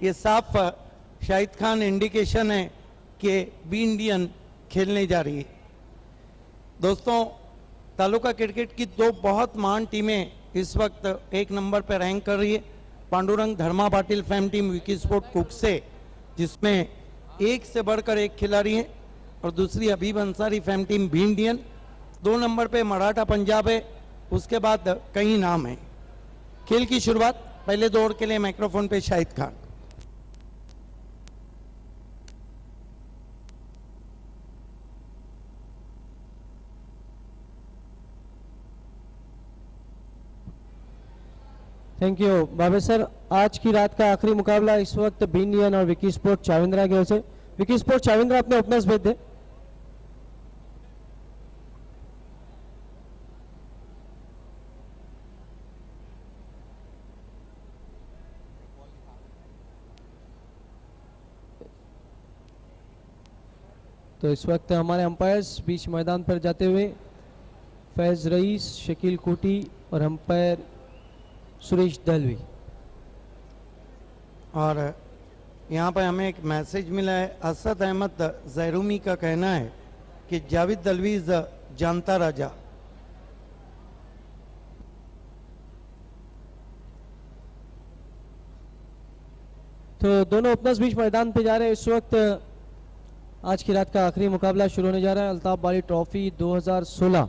ये साफ शाहिद खान इंडिकेशन है कि बी इंडियन खेलने जा रही है। दोस्तों, तालुका क्रिकेट की दो बहुत महान टीमें इस वक्त एक नंबर पर रैंक कर रही है। Pandurang Dharma Patil fam team Vicky sport कुकसे, जिसमें एक से बढ़कर एक खिलाड़ी है, और दूसरी Habib Ansari fam team B Indian. 2 number पे मराठा पंजाब है, उसके बाद कई नाम हैं। खेल की शुरुआत पहले दौर के लिए माइक्रोफोन पे शाहिद खान। थैंक यू बाबे सर। आज की रात का आखिरी मुकाबला इस वक्त बी इंडियन और विकी स्पोर्ट चाविंद्रा की ओर से। विकी स्पोर्ट चाविंद्रा अपने ओपनर्स भेज दे। तो इस वक्त हमारे अंपायर्स बीच मैदान पर जाते हुए फैज रईस, शकील कोटी और अंपायर सुरेश दलवी। और यहाँ पर हमें एक मैसेज मिला है। असद अहमद जैरूमी का कहना है कि जावेद दलवी इज जानता राजा। तो दोनों ओपनर्स बीच मैदान पे जा रहे हैं। इस वक्त आज की रात का आखिरी मुकाबला शुरू होने जा रहा है। अल्ताफ बाली ट्रॉफी 2016।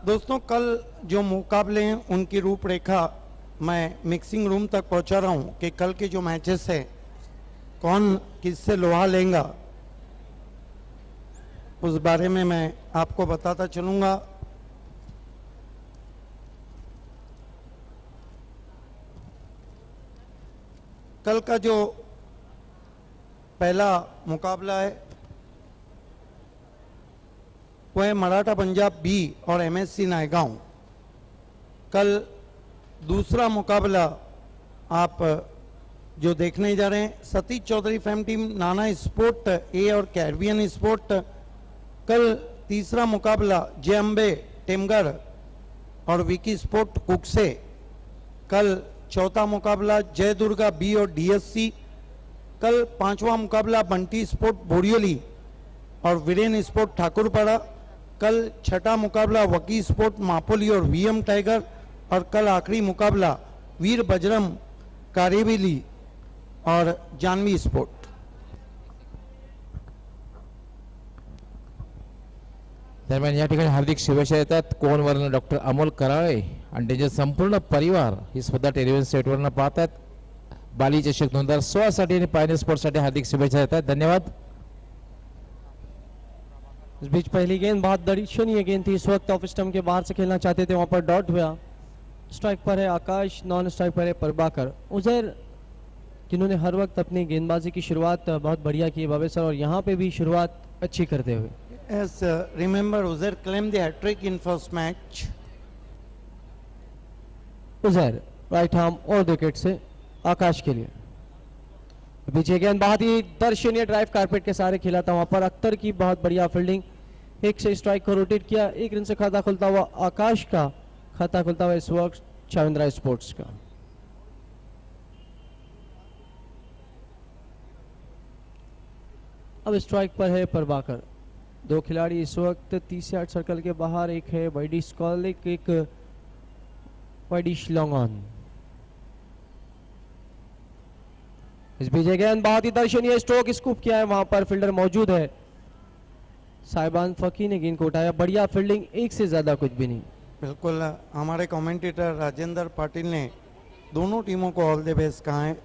दोस्तों, कल जो मुकाबले हैं उनकी रूपरेखा मैं मिक्सिंग रूम तक पहुंचा रहा हूं कि कल के जो मैचेस हैं कौन किससे लोहा लेगा, उस बारे में मैं आपको बताता चलूंगा। कल का जो पहला मुकाबला है वह है मराठा पंजाब बी और एमएससी नायगांव। कल दूसरा मुकाबला आप जो देखने जा रहे हैं, सतीश चौधरी फैम टीम नाना स्पोर्ट ए और कैरिबियन स्पोर्ट। कल तीसरा मुकाबला जय अम्बे टेमगढ़ और विकी स्पोर्ट कुकसे। कल चौथा मुकाबला जय दुर्गा बी और डीएससी। कल पांचवा मुकाबला बंटी स्पोर्ट बोरियोली और वीरेन स्पोर्ट ठाकुरपाड़ा। कल छठा मुकाबला वकी स्पोर्ट मापोली और वीएम टाइगर। और कल आखिरी मुकाबला वीर बजरंग कारेबिली और जानवी स्पोर्ट। दरम्यान या ठिकाणी हार्दिक शुभेच्छा येतात कोणवरून डॉक्टर अमोल कराळे आणि त्यांचे संपूर्ण परिवार ही स्पर्धा टेलिव्हिजन सेटवरनं पाहतात। बाली चषक 2016 साठी आणि पायनियर स्पोर्ट्ससाठी हार्दिक शुभेच्छा देतात। धन्यवाद। इस बीच पहली गेंद बहुत दर्शनीय गेंद थी। इस वक्त ऑफ स्टंप के बाहर से खेलना चाहते थे, वहां पर डॉट हुआ। स्ट्राइक पर है आकाश, नॉन स्ट्राइक पर है प्रभाकर। उजैर जिन्होंने हर वक्त अपनी गेंदबाजी की शुरुआत बहुत बढ़िया की बाबे सर, और यहाँ पे भी शुरुआत अच्छी करते हुए। Yes, remember Uzair claimed the hat-trick in first match. Uzair right arm और विकेट से आकाश के लिए। पीछे गेंद बहुत ही दर्शनीय ड्राइव कारपेट के सारे खेला था, वहां पर अख्तर की बहुत बढ़िया फील्डिंग। एक से स्ट्राइक को रोटेट किया, 1 रन से खाता खुलता हुआ आकाश का खाता खुलता हुआ इस वक्त चाविंद्रा स्पोर्ट्स का। अब स्ट्राइक पर है प्रभाकर। 2 खिलाड़ी इस वक्त 30 यार्ड सर्कल के बाहर। एक है वाइडिश कॉलिक, एक वाइडिश लॉन्ग ऑन। इस बीच गेंद बहुत ही दर्शनीय स्ट्रोक स्कूप किया है, वहां पर फील्डर मौजूद है। साहिबान फकी ने गेंद को उठाया, बढ़िया फील्डिंग, एक से ज्यादा कुछ भी नहीं। बिल्कुल, हमारे कमेंटेटर राजेंद्र पाटिल ने दोनों टीमों को ऑल द बेस्ट कहा है।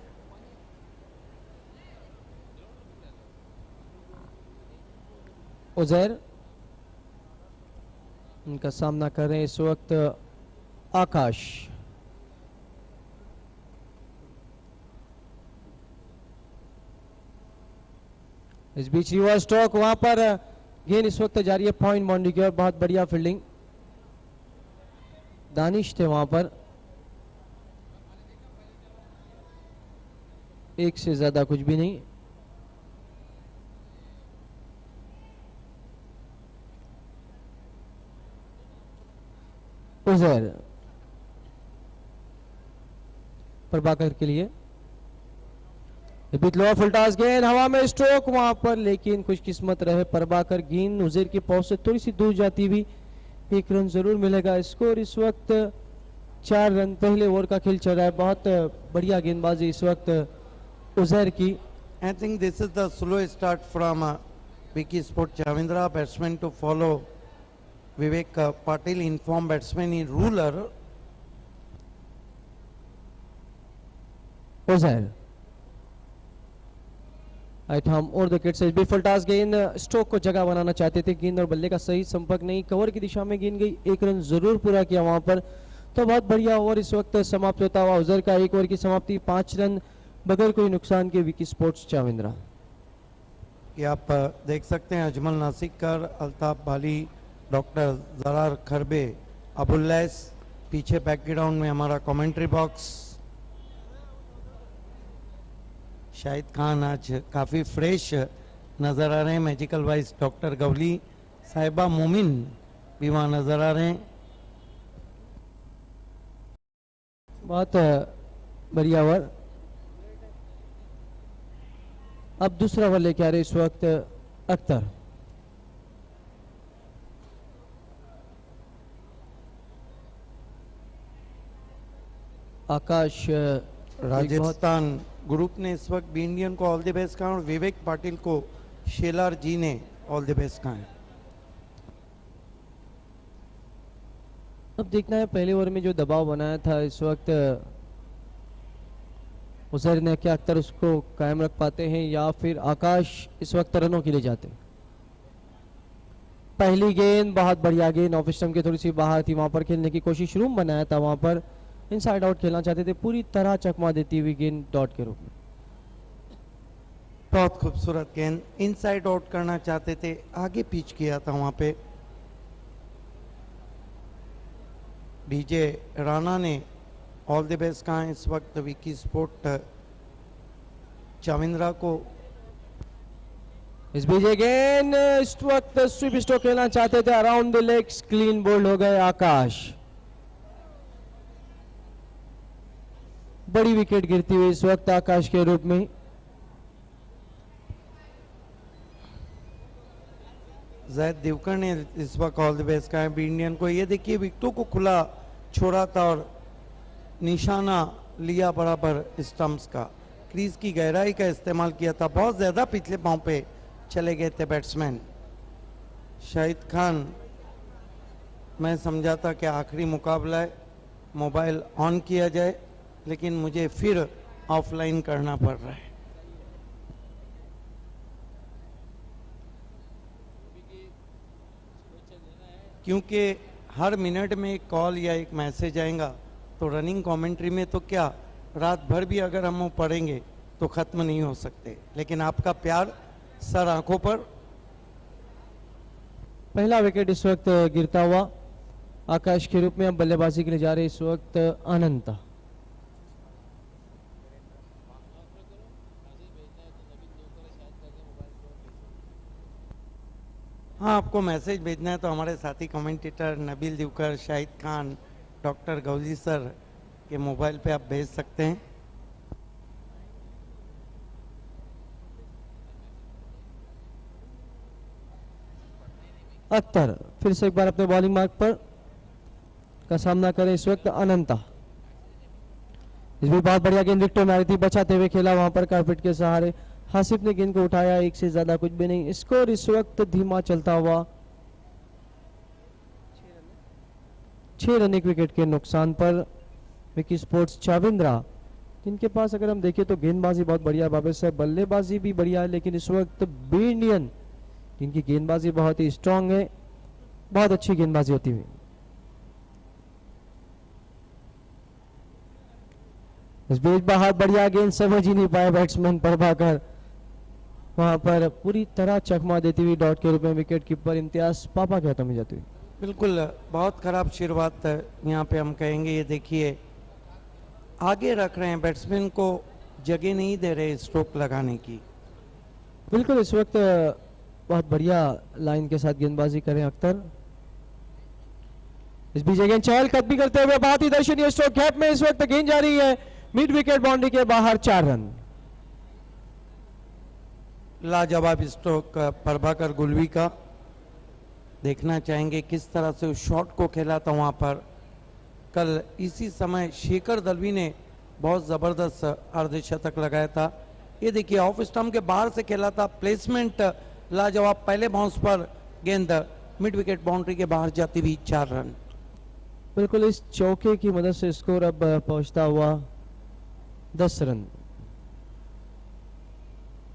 उजैर उनका सामना कर रहे हैं इस वक्त आकाश। इस बीच रिवर्स स्ट्रोक, वहां पर गेंद इस वक्त जारी है पॉइंट बाउंड्री की ओर। बहुत बढ़िया फील्डिंग, दानिश थे वहां पर, एक से ज्यादा कुछ भी नहीं। उजैर प्रभाकर के लिए। लोअर फुल टॉस गेंद हवा में स्ट्रोक वहां पर, लेकिन खुशकिस्मत रहे प्रभाकर, गेंद उजैर की पहुंच से थोड़ी सी दूर जाती हुई 1 रन जरूर मिलेगा। स्कोर इस वक्त 4 रन। पहले ओवर का खेल चल रहा है, बहुत बढ़िया गेंदबाजी इस वक्त उजैर की। I think this is the slow start from Vicky Sport Chavindra, batsman to follow Vivek Patil, informed batsman in ruler. Uzair right arm और विकेट से फुल टॉस गेंद, स्ट्रोक को जगह बनाना चाहते थे, गेंद और बल्ले का सही संपर्क नहीं, कवर की दिशा में गेंद गई, 1 रन जरूर पूरा किया वहां पर। तो बहुत बढ़िया ओवर इस वक्त समाप्त होता हुआ उजैर का 1 ओवर की समाप्ति, 5 रन बगैर कोई नुकसान के विकी स्पोर्ट्स चाविंद्रा। ये आप देख सकते हैं अजमल नासिकर, अल्ताफ बाली, डॉक्टर जरार खरबे, अबुल्लैस, पीछे बैकग्राउंड में हमारा कमेंट्री बॉक्स। शाहिद खान आज काफ़ी फ्रेश नज़र आ रहे हैं, मैजिकल वाइस डॉक्टर गवली, साहिबा मोमिन भी वहाँ नज़र आ रहे हैं। बहुत बढ़िया ओवर। अब दूसरा ओवर लेके आ रहे इस वक्त अख्तर। आकाश राजस्थान ग्रुप ने इस वक्त बी इंडियन को ऑल द बेस्ट कहा और विवेक पाटिल को शेलार जी ने ऑल द बेस्ट कहा है। अब देखना है पहले ओवर में जो दबाव बनाया था इस वक्त उजैर ने, क्या अख्तर उसको कायम रख पाते हैं या फिर आकाश इस वक्त रनों के लिए जाते। पहली गेंद बहुत बढ़िया गेंद, ऑफ स्टंप के थोड़ी सी बाहर थी, वहां पर खेलने की कोशिश रूम बनाया था, वहां पर इनसाइड आउट खेलना चाहते थे, पूरी तरह चकमा देती हुई गेंद डॉट के रूप में। बहुत खूबसूरत गेंद, इनसाइड आउट करना चाहते थे, आगे पिच किया था वहां पे। डीजे राणा ने ऑल द बेस्ट कहा इस वक्त विकी स्पोर्ट चाविंद्रा को। इस बीजे गेंद इस वक्त स्वीप स्ट्रोक खेलना चाहते थे, around the legs, clean bowled हो गए आकाश। बड़ी विकेट गिरती हुई इस वक्त आकाश के रूप में। जैद देवकर ने इस वक्त ऑल द बेस्ट कहा है बी इंडियन को। ये देखिए विकेटों को खुला छोड़ा था और निशाना लिया बराबर स्टंप्स का, क्रीज की गहराई का इस्तेमाल किया था, बहुत ज़्यादा पिछले पांव पे चले गए थे बैट्समैन। शाहिद खान, मैं समझा था कि आखिरी मुकाबला है, मोबाइल ऑन किया जाए, लेकिन मुझे फिर ऑफलाइन करना पड़ रहा है। क्योंकि हर मिनट में एक कॉल या एक मैसेज आएगा, तो रनिंग कमेंट्री में तो क्या रात भर भी अगर हम वो पढ़ेंगे तो ख़त्म नहीं हो सकते, लेकिन आपका प्यार सर आंखों पर। पहला विकेट इस वक्त गिरता हुआ आकाश के रूप में। अब बल्लेबाजी के लिए जा रहे इस वक्त अनंत। हाँ, आपको मैसेज भेजना है तो हमारे साथी commentator Nabeel Divkar, Shahid Khan, doctor Gauji sir के मोबाइल पे आप भेज सकते हैं। अख्तर फिर से एक बार अपने बॉलिंग मार्क पर का सामना करें इस वक्त अनंता। इस भी बहुत बढ़िया गेंद विकेट मारी थी, बचाते हुए खेला वहां पर कारपेट के सहारे। हासिफ ने गेंद को उठाया, एक से ज्यादा कुछ भी नहीं। स्कोर इस वक्त धीमा चलता हुआ 6 रन 1 विकेट के नुकसान पर विकी स्पोर्ट्स चाविंद्रा, जिनके पास अगर हम देखें तो गेंदबाजी बहुत बढ़िया बाबे से, बल्लेबाजी भी बढ़िया है, लेकिन इस वक्त बी इंडियन जिनकी गेंदबाजी बहुत ही स्ट्रांग है, बहुत अच्छी गेंदबाजी होती हुई। इस बीच बहुत बढ़िया गेंद, समझ ही नहीं पाया बैट्समैन प्रभाकर, वहां पर पूरी तरह चकमा देती हुई डॉट के रूप में विकेट कीपर इम्तियाज पापा के हाथों में जाती हुई। बिल्कुल बहुत खराब शुरुआत यहाँ पे हम कहेंगे। ये देखिए आगे रख रहे हैं, बैट्समैन को जगह नहीं दे रहे स्ट्रोक लगाने की। बिल्कुल इस वक्त बहुत बढ़िया लाइन के साथ गेंदबाजी करें अख्तर। इस बीच गेंद चहल कदमी करते हुए बहुत ही दर्शनीय स्ट्रोक गैप में इस वक्त गेंद जा रही है, मिड विकेट बाउंड्री के बाहर 4 रन। लाजवाब स्ट्रोक प्रभाकर गुलवी का। देखना चाहेंगे किस तरह से उस शॉट को खेला था वहां पर। कल इसी समय शेखर दलवी ने बहुत जबरदस्त अर्धशतक लगाया था। ये देखिए ऑफ स्टंप के बाहर से खेला था, प्लेसमेंट लाजवाब, पहले बाउंस पर गेंद मिड विकेट बाउंड्री के बाहर जाती हुई 4 रन। बिल्कुल इस चौके की मदद से स्कोर अब पहुंचता हुआ 10 रन।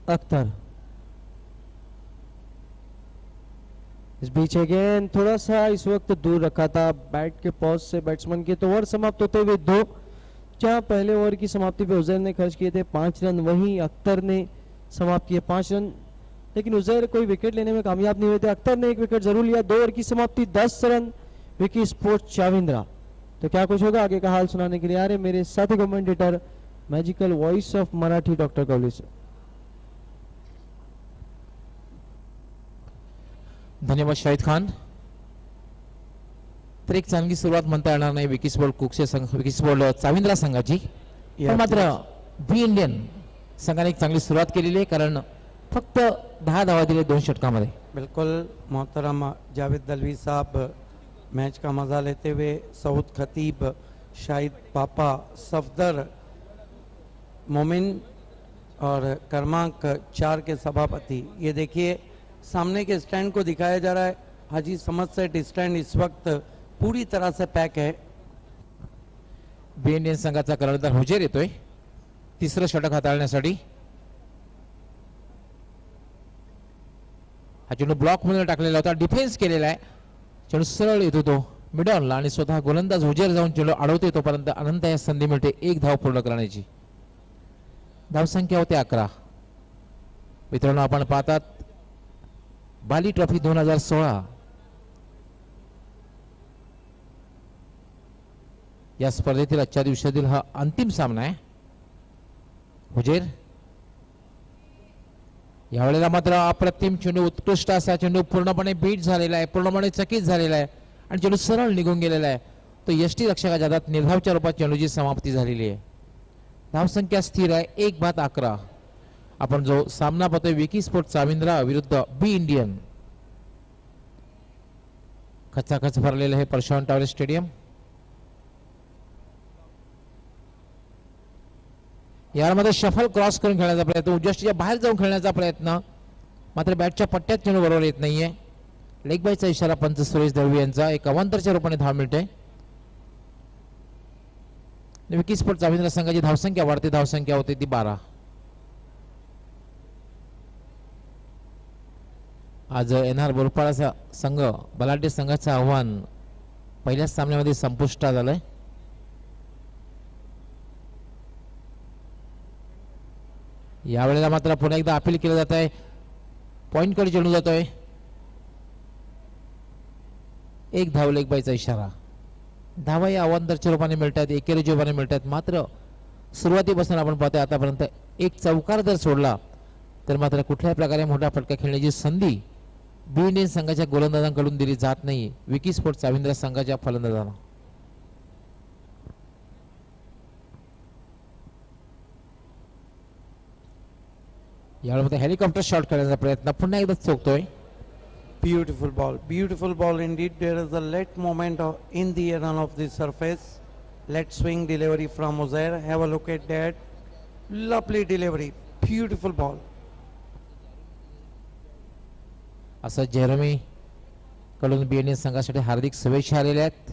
अख्तर इस बीच अगेन थोड़ा सा इस वक्त दूर रखा था बैट के पॉज से बैट्समैन के, तो ओवर समाप्त होते हुए 2, जहां पहले ओवर की समाप्ति पे उजैर ने खर्च किए थे 5 रन, वहीं अख्तर ने समाप्त किए 5 रन, लेकिन उजैर कोई विकेट लेने में कामयाब नहीं हुए थे। अख्तर ने एक विकेट जरूर लिया। 2 ओवर की समाप्ति 10 रन। विकी स्पोर्ट चाविंद्रा। तो क्या कुछ होगा आगे का हाल सुनाने के लिए आ रहे मेरे साथी commentator magical voice of Marathi doctor Kavli से। धन्यवाद शाहिद खान। तर एक चांगली सुरुवात म्हणता येणार नाही विकी स्पोर्ट कुकसे संघ, विकी स्पोर्ट चाविंद्रा संघाची, पण मात्र बी इंडियन संघाने एक चांगली सुरुवात केलेली आहे, कारण फक्त 10 धावा दिले 2 षटकामध्ये। बिल्कुल मोहतरम जावेद दलवी साहब मैच का मजा लेते हुए, सऊद खतीब, शाहिद पापा, सफदर, मोमिन और क्रमांक 4 के सभापति। ये देखिए सामने के स्टैंड को दिखाया जा रहा है। हाजी समद सेट स्टैंड इस वक्त पूरी तरह से पैक है। बी इंडियन संघाचा कर्णधार हुजेर येतोय 3रं षटक हाताळण्यासाठी। हा चेंडू ब्लॉक मध्ये टाकलेला होता, डिफेन्स केलेला आहे, चेंडू सरळ येतो तो मिडॉनला आणि स्वतः गोलंदाज हुजेर जाऊन चेंडू अडवते, तोपर्यंत अनंत या संधी मिळते 1 धाव पूर्ण करण्याची। धावसंख्या होते 11। मित्रांनो आपण पाहतात बाली ट्रॉफी 2016 या स्पर्धेतील आजच्या दिवसातील हा अंतिम सामना आहे। हुजेर यावेळेला मात्र अप्रतिम चेंडू, उत्कृष्ट असा चेंडू, पूर्णपणे बीट झालेला आहे, पूर्णपणे चकित झालेला आहे आणि चेंडू सरळ निघून गेलेला आहे। तो यष्टी रक्षकाच्या हातात निर्धावच्या रूपात चेंडूची समाप्ती झालेली आहे। धावसंख्या स्थिर आहे 1/11। आपण जो सामना पाहतोय विकी स्पोर्ट चाविंद्रा विरुद्ध बी इंडियन, खचाखच भरलेलं हे परशुराम टावर स्टेडियम। यामध्ये शफल क्रॉस करून खेळण्याचा प्रयत्न, उजष्टीच्या बाहेर जाऊन खेळण्याचा प्रयत्न, मात्र बॅटच्या पट्ट्यात चेंडू बरोबर येत नाहीये। लेग बायचा इशारा पंच सुरेश दळवी यांचा। एक अवांतरच्या रूपाने धाव मिळते। विकी स्पोर्ट चाविंद्रा संघाची धावसंख्या वाढते, धावसंख्या होते ती 12। आज एनआर बोरपाडाचा संघ बलाढ्य संघाचं आव्हान पहिल्याच सामन्यामध्ये संपुष्टात आलंय। यावेळेला मात्र पुन्हा एकदा अपील केलं जात आहे, पॉइंट कडे चेंडू जातोय, 1 धाव, लेग बायचा इशारा। धावा या अवांतरच्या रूपाने मिळतात, एकेरीच्या रूपाने मिळतात, मात्र सुरुवातीपासून आपण पाहतोय आतापर्यंत एक चौकार जर सोडला तर मात्र कुठल्याही प्रकारे मोठा फटका खेळण्याची संधी बी इंडियन संघाच्या गोलंदाजांकडून दिली जात नाही विकी स्पोर्ट चाविंद्रा संघाच्या फलंदाजांना। यावेळी हेलिकॉप्टर शॉट करण्याचा प्रयत्न पुन्हा एकदा चुकतोय। Beautiful ball indeed. There is a late moment in the run of the surface. Let swing delivery from Uzair. Have a look at that. Lovely delivery. Beautiful ball. असं Jeremy कडून B Indian संघासाठी हार्दिक शुभेच्छा आलेल्या आहेत।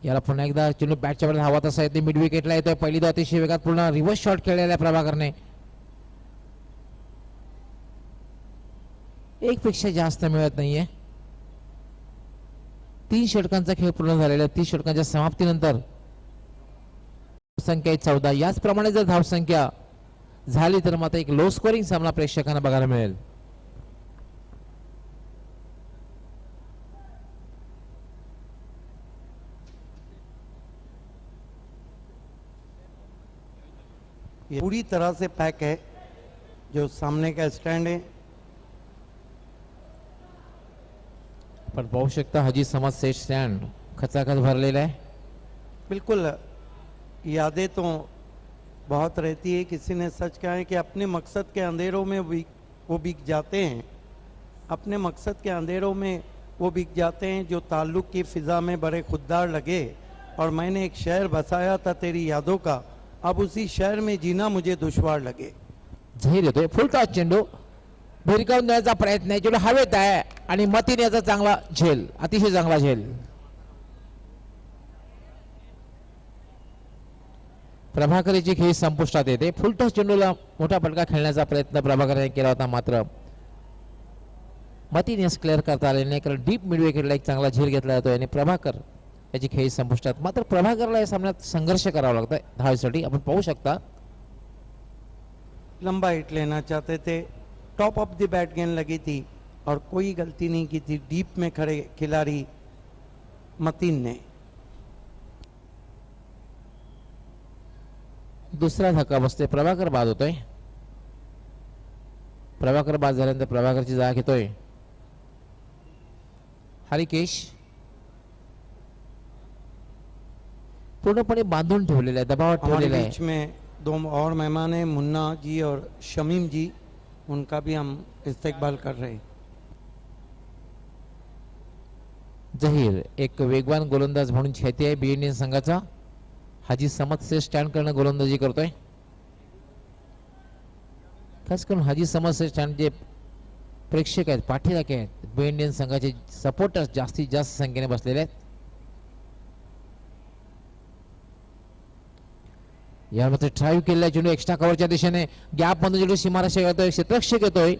याला पुन्हा एकदा चेंडू बॅटच्या वर हवा तसा येते, मिड विकेटला येतोय। पहिली धाव अतिशय वेगात पूर्ण रिव्हर्स शॉट खेळलेला प्रभाकरने, एक पेक्षा जास्त मिळत नाहीये। 3 षटकांचा खेळ पूर्ण झालेला आहे। 30 षटकांच्या समाप्तीनंतर संख्या 14। याचप्रमाणे जर धावसंख्या झाली तर मात्र एक लो स्कोरिंग सामना प्रेक्षकांना बघायला मिळेल। पूरी तरह से पैक है जो सामने का स्टैंड है। पण पाहू शकता हाजी समाज सेट स्टँड खचाखच भरलेला आहे। बिल्कुल यादें तो बहुत रहती है। किसी ने सच कहा है कि अपने मकसद के अंधेरों में वो बिक जाते हैं, अपने मकसद के अंधेरों में वो बिक जाते हैं जो ताल्लुक़ की फ़िज़ा में बड़े खुददार लगे। और मैंने एक शहर बसाया था तेरी यादों का, अब उसी शहर में जीना मुझे दुश्वार लगे। झहीर येतोय, फुल टॉस चेंडू भिरकावून द्यायचा प्रयत्न आहे, चेंडू हवेत आहे आणि मतीन याचा चांगला झेल, अतिशय चांगला झेल. प्रभाकरची खेळी संपुष्टात येते. फुल टॉस चेंडूला मोठा फटका खेळण्याचा प्रयत्न प्रभाकरने केला होता, मात्र मतीन यास क्लिअर करता आले नाही, कारण डीप मिड विकेटला एक चांगला झेल घेतला जातोय आणि प्रभाकर याची खेळी संपुष्टात. मात्र प्रभाकरला या सामन्यात संघर्ष करावा लागतोय धावासाठी. आपण पाहू शकता लंबा हिट लेना चाहते थे, टॉप ऑफ द बैट गेंद लगी थी और कोई गलती नहीं की थी डीप में खड़े खिलाड़ी मतीन ने। दुसरा धक्का बसते, प्रभाकर बाद होतोय. प्रभाकर बाद झाल्यानंतर प्रभाकरची जागा घेतोय हरिकेश. पूर्णपणे बांधून ठेवलेला आहे, दबावात हमारे ठेवलेला बीच आहे. में दो और मेहमान हैं, मुन्ना जी और शमीम जी, उनका भी हम इस्तेकबाल कर रहे हैं। जहीर एक वेगवान गोलंदाज म्हणून ख्याती आहे बी इंडियन संघाचा. हाजी समद से स्टँड करणं गोलंदाजी करतोय. खास करून हाजी समद से स्टँड जे प्रेक्षक आहेत, पाठीराखे आहेत, बी इंडियन संघाचे सपोर्टर्स जास्तीत जास्त संख्येने बसलेले आहेत. यामध्ये ड्राईव्ह केलेला चेंडू एक्स्ट्रा कव्हरच्या दिशेने गॅप मधून चेंडू सीमारेषेवर येतोय, क्षेत्ररक्षक येतोय,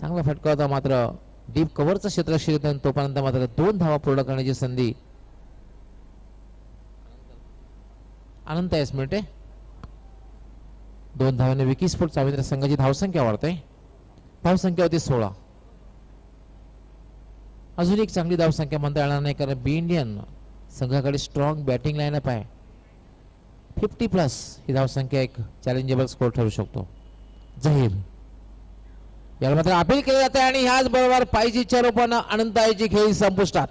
चांगला फटका होता, मात्र डीप कव्हरचा क्षेत्ररक्षक येतोय. तोपर्यंत मात्र 2 धावा पूर्ण करण्याची संधी अनंत यास मिळते. 2 धावांनी विकी स्पोर्ट्स रवींद्र संघाची धावसंख्या वाढते. धावसंख्या होती 16. अजून एक चांगली धावसंख्या म्हणता येणार नाही, कारण बी इंडियन संघाकडे स्ट्रॉंग बॅटिंग लाईनअप आहे. 50+ ही धावसंख्या एक चॅलेंजेबल स्कोर ठरू शकतो. जहीर याला मात्र अपील केले जाते आणि ह्याच बरोबर पायजीच्या रूपानं अनंत याची खेळी संपुष्टात.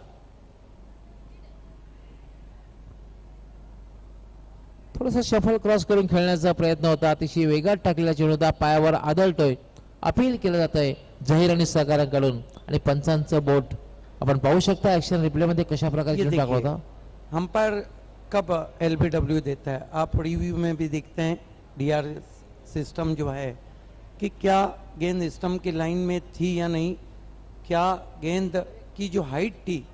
थोडासा शफल क्रॉस करून खेळण्याचा प्रयत्न होता, अतिशय वेगात टाकलेला चेंडू होता, पायावर आदळतोय. अपील केलं जात आहे जहीर आणि सहकाऱ्यांकडून आणि पंचांचं बोट आपण पाहू शकता ऍक्शन रिप्ले मध्ये कशा प्रकारे चेंडू टाकला होता. अंपायर कब LBW देता है, आप रिव्यू में भी देखते हैं DR सिस्टम जो है कि क्या गेंद स्टंप की लाइन में थी या नहीं, क्या गेंद की जो हाइट थी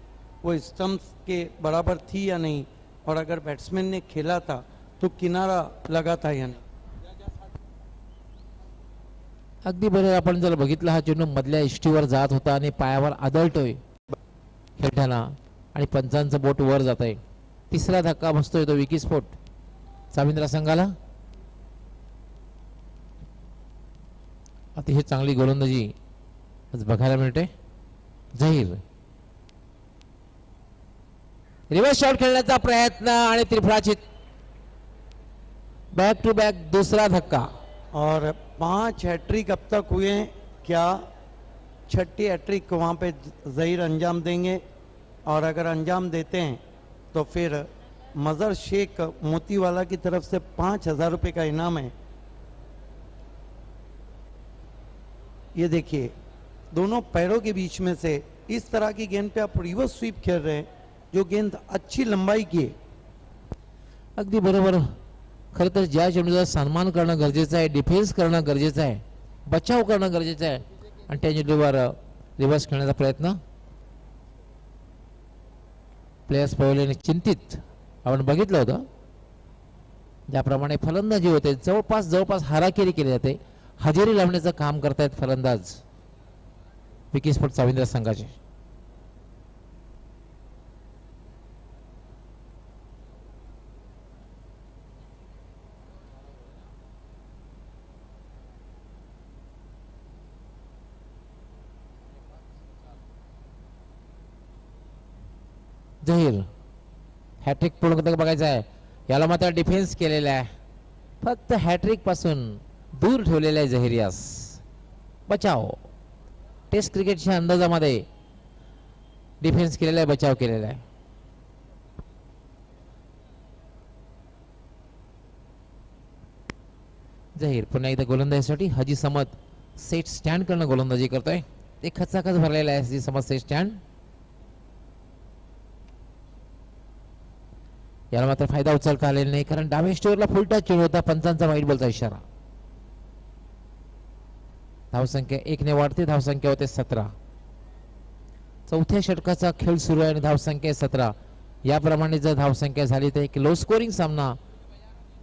वो स्टंप्स के बराबर थी या नहीं, और अगर बैट्समैन ने खेला था तो किनारा लगा था या नहीं. अगदी बरोबर. आपण जर बघितलं हा चेंडू मधल्या इष्टीवर जात होता आणि पायावर आदळतोय खेळताना आणि पंचांचं बोट वर जात आहे. तिसरा धक्का बसतोय तो विकी स्पोर्ट रवींद्र संघाला. अतिशय चांगली गोलंदाजी आज बघायला मिळते. जहीर रिव्हर्स शॉट खेळण्याचा प्रयत्न आणि त्रिफळाची बैक टू बैक दूसरा धक्का. और 5 हैट्रिक अब तक हुए हैं, क्या 6ठी हैट्रिक वहाँ पे जहीर अंजाम देंगे, और अगर अंजाम देते हैं तो फिर मज़र शेख मोतीवाला की तरफ से 5,000 रुपये का इनाम है. ये देखिए दोनों पैरों के बीच में से इस तरह की गेंद पे आप रिवर्स स्वीप खेल रहे हैं, जो गेंद अच्छी लंबाई की है. अगदी बरोबर. खरं तर ज्या चेंडूचा सन्मान करणं गरजेचं आहे, डिफेन्स करणं गरजेचं आहे, बचाव करणं गरजेचं आहे, आणि त्या चेंडूवर रिव्हर्स खेळण्याचा प्रयत्न प्लेयर्स पहिले चिंतित आपण बघितलं होतं. ज्याप्रमाणे फलंदाजी होते जवळपास हाराकिरी केली जाते, हजेरी लावण्याचं काम करतायत फलंदाज विकी स्पोर्ट्स रवींद्र संघाचे. जहीर हॅट्रिक पूर्ण करतो बघायचं आहे. याला मात्र डिफेन्स केलेला आहे, फक्त हॅट्रिक पासून दूर ठेवलेला आहे जहीर यास. बचाव टेस्ट क्रिकेटच्या अंदाजामध्ये डिफेन्स केलेला आहे, बचाव केलेला आहे. जाहीर पुन्हा एकदा गोलंदाजीसाठी हजी समद सेट स्टँड करणं गोलंदाजी करतोय. ते खचाखच भरलेला आहे हजी समद सेट स्टँड. याला मात्र फायदा उचलता आलेला नाही कारण डाव्या स्टोअरला फुल टच चेंड होता. पंचांचा वाईट बॉलचा इशारा. धावसंख्या 1 ने वाढते. धावसंख्या होते 17. चौथ्या षटकाचा खेळ सुरू आहे आणि धावसंख्या 17. याप्रमाणे जर धावसंख्या झाली तर एक लो स्कोरिंग सामना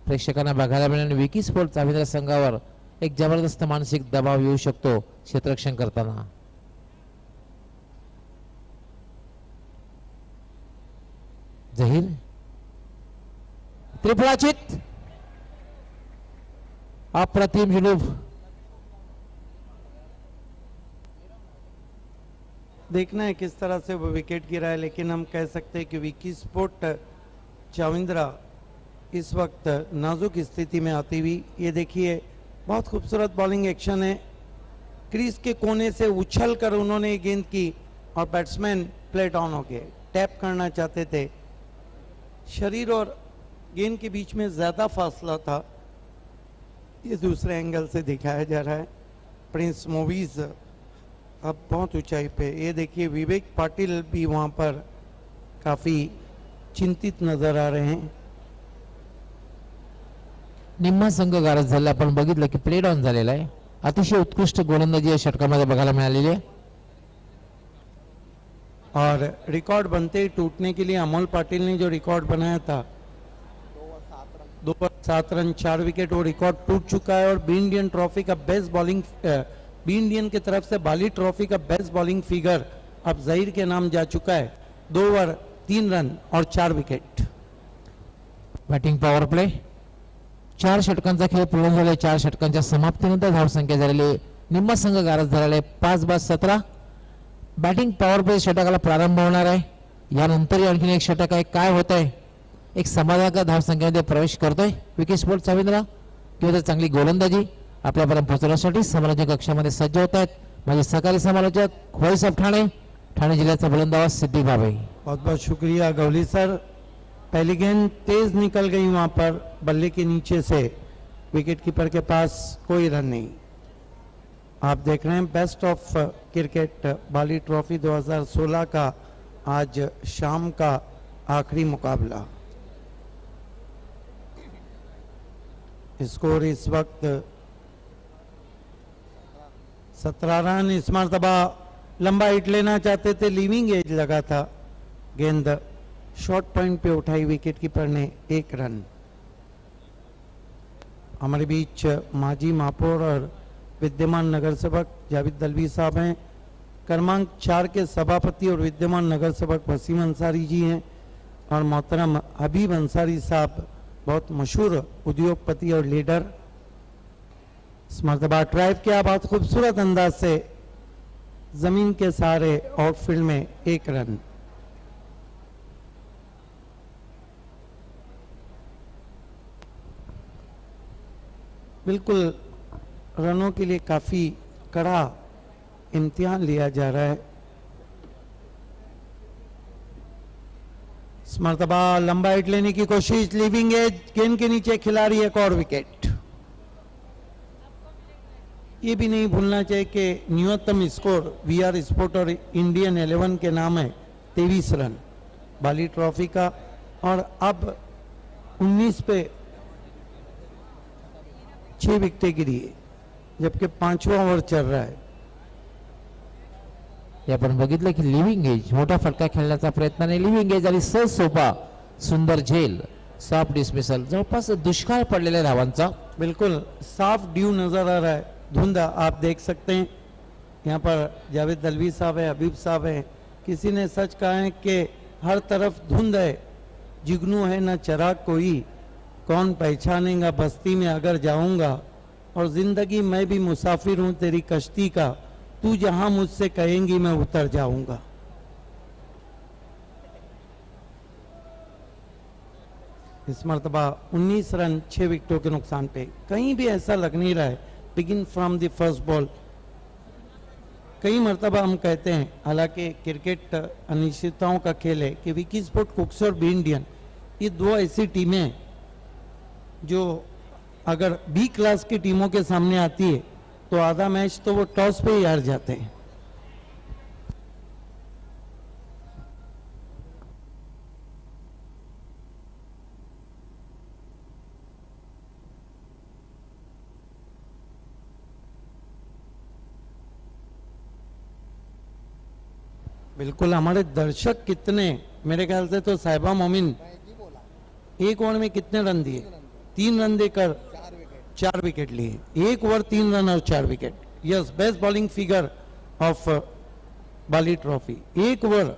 प्रेक्षकांना बघायला मिळेल. विकी स्पोर्ट चाविंद्र संघावर एक जबरदस्त मानसिक दबाव येऊ शकतो क्षेत्ररक्षण करताना. जाहीर त्रिफळाचित अप्रतिम झुलूफ. देखना है किस तरह से वो विकेट गिरा है, लेकिन हम कह सकते हैं कि विकी स्पोर्ट चाविंद्रा इस वक्त नाजुक स्थिति में आती हुई, ये देखिए बहुत खूबसूरत बॉलिंग एक्शन है. क्रीज के कोने से उछल कर उन्होंने ये गेंद की और बैट्समैन प्लेट ऑन हो गए. टैप करना चाहते थे. शरीर और गेंद के बीच में ज़्यादा फासला था. ये दूसरे एंगल से दिखाया जा रहा है. प्रिंस मूवीज अब बहुत ऊंचाई पे. ये देखिए विवेक पाटिल भी वहाँ पर काफ़ी चिंतित नजर आ रहे हैं. निम्मा संघ गारज झाला. आपण बघितलं की प्लेड ऑन झालेला आहे. अतिशय उत्कृष्ट गोलंदाजी या षटकामध्ये बघायला मिळालेली आहे. और रिकॉर्ड बनते ही टूटने के लिए अमोल पाटिल ने जो रिकॉर्ड बनाया था 2 ओवर 7 रन 4 विकेट, वो रिकॉर्ड टूट चुका है. और बी इंडियन ट्रॉफी का बेस्ट बॉलिंग, बी इंडियन की तरफ से बाली ट्रॉफी का बेस्ट बॉलिंग फिगर अब जहीर के नाम जा चुका है. 2 ओवर 3 रन और 4 विकेट. Batting power play. 4 षटकांचा खेळ पूर्ण झाला. 4 षटकांच्या समाप्तीनंतर धावसंख्या झालेली. निम्मा संघ गारज झालेला आहे. 5/17. बॅटिंग पॉवर प्ले षटकाला प्रारंभ होणार आहे. यानंतर आणखी एक षटक आहे. काय होत आहे? एक समाधानकारक धावसंख्येमध्ये प्रवेश करतोय विकी स्पोर्ट चाविंद्रा किंवा चांगली गोलंदाजी आपल्यापर्यंत पोहोचवण्यासाठी समालोचक कक्षामध्ये सज्ज होत आहेत. माझे सहकारी समालोचक खोई साहेब ठाणे, ठाणे जिल्ह्याचा बुलंदाबाज सिद्दीक भावे. बहुत बहुत शुक्रिया गौली सर. पहली गेंद तेज निकल गई वहां पर बल्ले के नीचे से. विकेट कीपर के पास कोई रन नहीं. आप देख रहे हैं best of cricket Bali trophy 2016 का आज शाम का आखिरी मुकाबला. स्कोर इस वक्त 17 रन. इस मरतबा लंबा हिट लेना चाहते थे, लिविंग एज लगा था. गेंद शॉर्ट पॉइंट पे उठाई विकेट कीपर ने. 1 रन. हमारे बीच माजी महापौर और विद्यमान नगर सेवक जावेद दलवी साहब हैं. क्रमांक 4 के सभापति और विद्यमान नगर सेवक वसीम अंसारी जी हैं. और मोहतरम हबीब अंसारी साहब, बहुत मशहूर उद्योगपति और लीडर. इस मरतबा ड्राइव किया बहुत खूबसूरत अंदाज से जमीन के सहारे आउटफील्ड में. 1 रन. बिल्कुल रनों के लिए काफी कड़ा इम्तिहान लिया जा रहा है. इस मरतबा लंबा हिट लेने की कोशिश. लिविंग एज, गेंद के नीचे खिलाड़ी. एक और विकेट. ये भी नहीं भूलना चाहिए कि न्यूनतम स्कोर वीआर स्पोर्ट और इंडियन 11 के नाम है 23 रन बाली ट्रॉफी का. और अब 19 पे 6 विकेटें गिरी है, जबकि 5वां ओव्हर चल रहा है. हे आपण बघितलं की लिव्हिंग एज मोठा फटका खेळण्याचा प्रयत्न नाही. लिव्हिंग एज आणि सहज सोपा सुंदर झेल, सॉफ्ट डिसमिसल. जवळपास दुष्काळ पडलेल्या धावांचा. बिल्कुल साफ ड्यू नजर आ रहा है. धुंध आप देख सकते हैं. यहाँ पर जावेद दलवी साहब है, हबीब साहब है. किसी ने सच कहा है कि हर तरफ धुंध है, जिगनू है न चिराग कोई, कौन पहचानेगा बस्ती में अगर जाऊंगा. और जिंदगी मैं भी मुसाफिर हूं तेरी कश्ती का, तू जहां मुझसे कहेंगी मैं उतर जाऊंगा. इस मरतबा 19 रन 6 विकेटों के नुकसान पे. कहीं भी ऐसा लग नहीं रहा है begin from the first ball. कई मरतबा हम कहते हैं, हालांकि क्रिकेट अनिश्चितताओं का खेल है, कि विकी स्पोर्ट कुक्स और बी इंडियन ये 2 ऐसी टीमें जो अगर बी क्लास की टीमों के सामने आती है तो आधा मैच तो वो टॉस पे ही हार जाते हैं। बिल्कुल, हमारे दर्शक कितने, मेरे ख्याल से तो साहिबा मोमिन एक ओवर में कितने रन दिए? 3 रन देकर 4 विकेट लिए। एक ओवर 3 रन और 4 wicket. Yes, best bowling figure of Bali trophy. एक ओवर,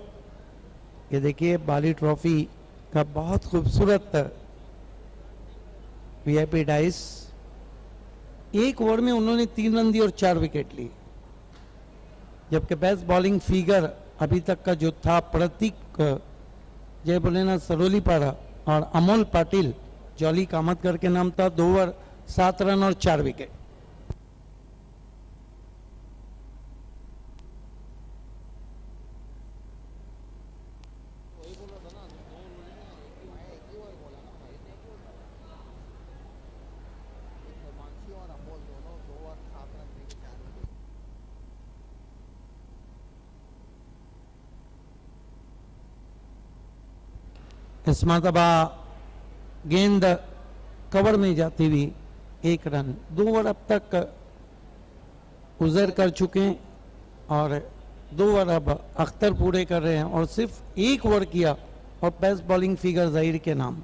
ये देखिए बाली ट्रॉफी का बहुत खूबसूरत वीआईपी डाइस। एक ओवर में उन्होंने 3 रन दिए और 4 विकेट लिए। जबकि बेस्ट बॉलिंग फिगर अभी तक का जो था प्रतीक जय बोलेना सरोलीपाड़ा और अमोल पाटिल जॉली कामतकर के नाम था। 2 ओवर 7 रन और 4 विकेट। इस मरतबा गेंद कवर में जाती हुई 1 रन। 2 ओवर अब तक गुजर कर चुके हैं और 2 ओवर अब अख्तर पूरे कर रहे हैं और सिर्फ 1 ओवर किया और बेस्ट बॉलिंग फिगर जहीर के नाम।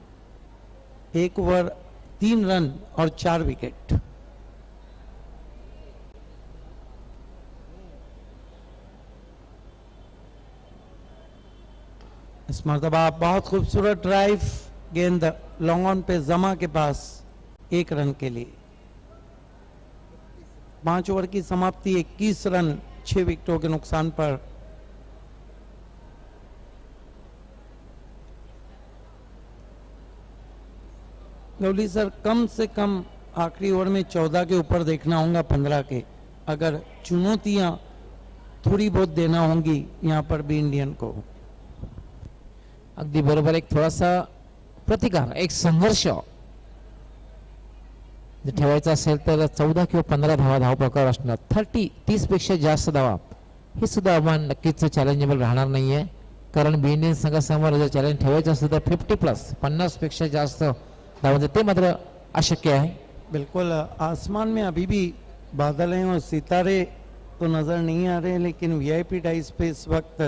1 ओवर 3 रन और 4 विकेट। इस मरतबा बहुत खूबसूरत ड्राइव, गेंद लॉन्ग ऑन पे जमा के पास 1 रन के लिए। 5 ओवर की समाप्ति, 21 रन 6 विकेटों के नुकसान पर। लवली सर, कम से कम आखिरी ओवर में 14 के ऊपर देखना होगा 15 के, अगर चुनौतियां थोड़ी बहुत देना होंगी यहाँ पर भी इंडियन को। अगदी बरोबर, एक थोडासा प्रतिकार, एक संघर्ष जर ठेवायचा असेल तर 14 किंवा 15 धावा धावपळावर असणार. 30 पेक्षा जास्त धावा हे सुद्धा आव्हान नक्कीच चॅलेंजेबल राहणार नाहीये. कारण बी इंडियन संघासमोर जर चॅलेंज ठेवायचं असेल तर 50+ 50 पेक्षा जास्त धावांचं ते मात्र अशक्य आहे. बिल्कुल, आसमान में अभी भी बादल हैं और सितारे तो नजर नहीं आ रहे, लेकिन वीआईपी डाइस पे इस वक्त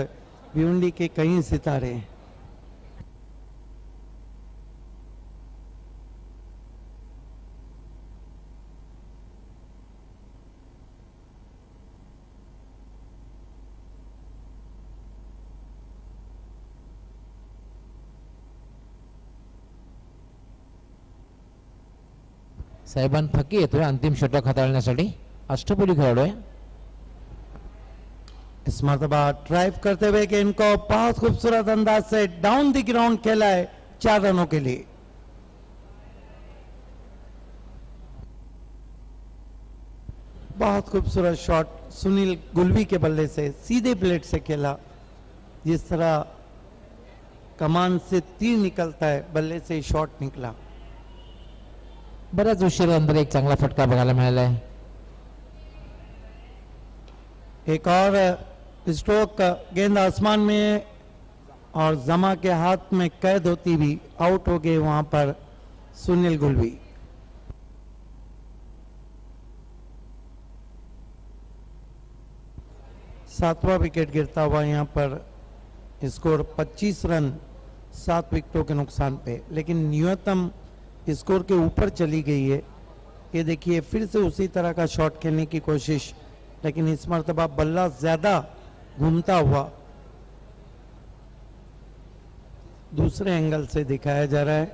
भिवंडी के कई सितारे हैं। साहेबान फकी येतोय अंतिम षटक हाताळण्यासाठी. अष्टपैलू खेळाडू आहे. इस मरतबा ड्राइव करते हुए गेंद को बहुत खूबसूरत अंदाज से डाउन द ग्राउंड खेला है 4 रनों के लिए। बहुत खूबसूरत शॉट सुनील गुलवी के बल्ले से सीधे प्लेट से खेला। जिस तरह कमान से तीर निकलता है, बल्ले से शॉट निकला। बऱ्याच उशिरानंतर एक चांगला फटका बघायला मिळाला आहे. एक और स्ट्रोक, गेंद आसमान में और जमा के हाथ में कैद होती हुई आउट हो गए वहां पर सुनील गुलवी। सातवां विकेट गिरता हुआ यहां पर स्कोर 25 रन 7 विकेटों के नुकसान पे, लेकिन न्यूनतम स्कोर के ऊपर चली गई है। ये देखिए फिर से उसी तरह का शॉट खेलने की कोशिश, लेकिन इस मरतबा बल्ला ज्यादा घूमता हुआ दूसरे एंगल से दिखाया जा रहा है।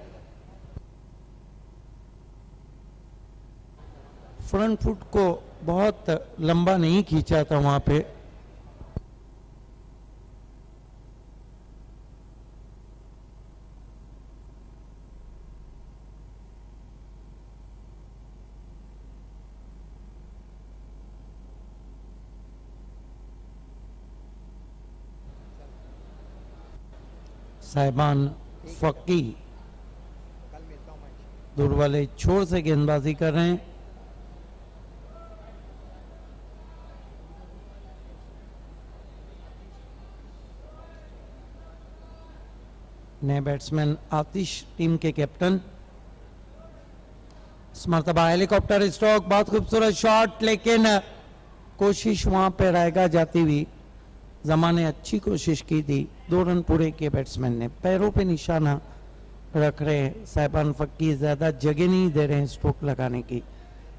फ्रंट फुट को बहुत लंबा नहीं खींचा था वहां पे। साहिबान फकी दूर वाले छोर से गेंदबाजी कर रहे हैं। नए बैट्समैन आतिश टीम के कैप्टन। इस मरतबा हेलीकॉप्टर स्ट्रोक, बहुत खूबसूरत शॉट, लेकिन कोशिश वहां पे रहेगा जाती हुई। जमा ने अच्छी कोशिश की थी, 2 रन पूरे किए बैट्समैन ने। पैरों पे निशाना रख रहे हैं साहिबान फक्की, ज्यादा जगह नहीं दे रहे हैं स्ट्रोक लगाने की।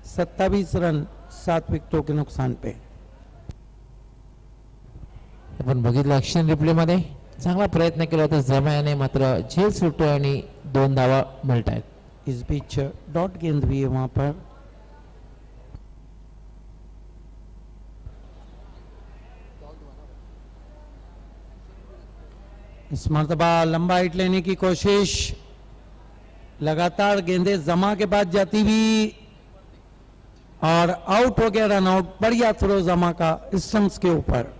27 रन 7 विकेटों के नुकसान पे। आपण बघितलं ॲक्शन रिप्ले मध्ये चांगला प्रयत्न केला होता जमाने, मात्र झेल सुटतोय आणि 2 धावा मिळत आहेत. इस बीच डॉट गेंद भी है वहां पर। इस मरतबा लंबा हिट लेने की कोशिश, लगातार गेंदें जमा के बाद जाती हुई और आउट हो गया, रन आउट। बढ़िया थ्रो जमा का स्टंप्स के ऊपर।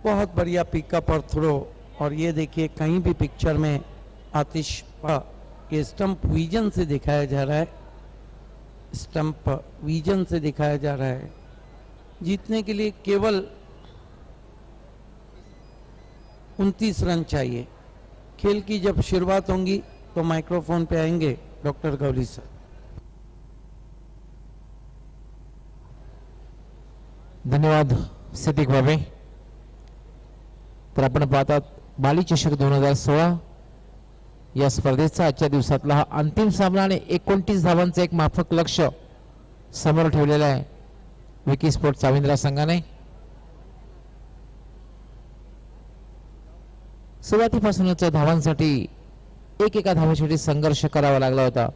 बहुत बढ़िया पिकअप और थ्रो। और ये देखिए कहीं भी पिक्चर में आतिश के स्टंप विजन से दिखाया जा रहा है, स्टंप विजन से दिखाया जा रहा है। जीतने के लिए केवल 29 रन चाहिए। खेल की जब शुरुआत होंगी तो माइक्रोफोन पे आएंगे डॉक्टर गौली सर। धन्यवाद सिद्दीक भावे. तर आपण पाहतात बाली चषक 2016 या स्पर्धेचा आजच्या दिवसातला हा अंतिम सामना आणि 29 धावांचं एक माफक लक्ष्य समोर ठेवलेलं आहे विकी स्पोर्ट्स चाविंद्रा संघाने. सुरुवातीपासूनच धावांसाठी एका धावेसाठी संघर्ष करावा लागला होता